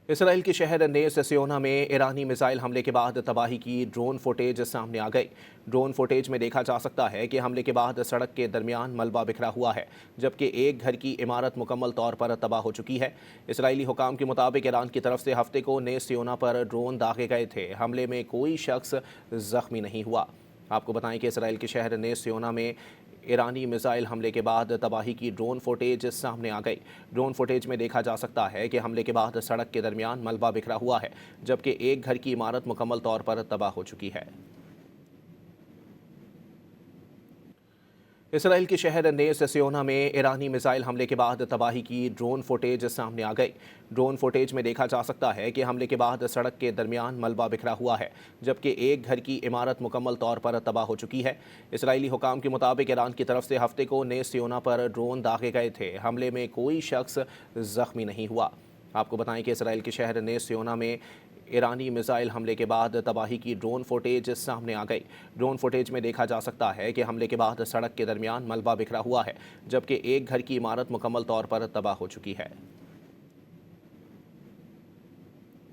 اسرائیل کے شہر نیس سیونا میں ایرانی میزائل حملے کے بعد تباہی کی ڈرون فوٹیج سامنے آ گئی۔ ڈرون فوٹیج میں دیکھا جا سکتا ہے کہ حملے کے بعد سڑک کے درمیان ملبہ بکھرا ہوا ہے، جبکہ ایک گھر کی عمارت مکمل طور پر تباہ ہو چکی ہے۔ اسرائیلی حکام کے مطابق ایران کی طرف سے ہفتے کو نیس سیونا پر ڈرون داغے گئے تھے۔ حملے میں کوئی شخص زخمی نہیں ہوا۔ آپ کو بتائیں کہ اسرائیل کے شہر نیس سیونا میں ایرانی میزائل حملے کے بعد تباہی کی ڈرون فوٹیج سامنے آ گئی۔ ڈرون فوٹیج میں دیکھا جا سکتا ہے کہ حملے کے بعد سڑک کے درمیان ملبہ بکھرا ہوا ہے، جبکہ ایک گھر کی عمارت مکمل طور پر تباہ ہو چکی ہے۔ اسرائیل کے شہر نیس سیونا میں ایرانی میزائل حملے کے بعد تباہی کی ڈرون فوٹیج سامنے آ گئی۔ ڈرون فوٹیج میں دیکھا جا سکتا ہے کہ حملے کے بعد سڑک کے درمیان ملبہ بکھرا ہوا ہے، جبکہ ایک گھر کی عمارت مکمل طور پر تباہ ہو چکی ہے۔ اسرائیلی حکام کے مطابق ایران کی طرف سے ہفتے کو نیس سیونا پر ڈرون داغے گئے تھے۔ حملے میں کوئی شخص زخمی نہیں ہوا۔ آپ کو بتائیں کہ اسرائیل کے شہر نیس سیونا میں ایرانی میزائل حملے کے بعد تباہی کی ڈرون فوٹیج سامنے آ گئی۔ ڈرون فوٹیج میں دیکھا جا سکتا ہے کہ حملے کے بعد سڑک کے درمیان ملبہ بکھرا ہوا ہے، جبکہ ایک گھر کی عمارت مکمل طور پر تباہ ہو چکی ہے۔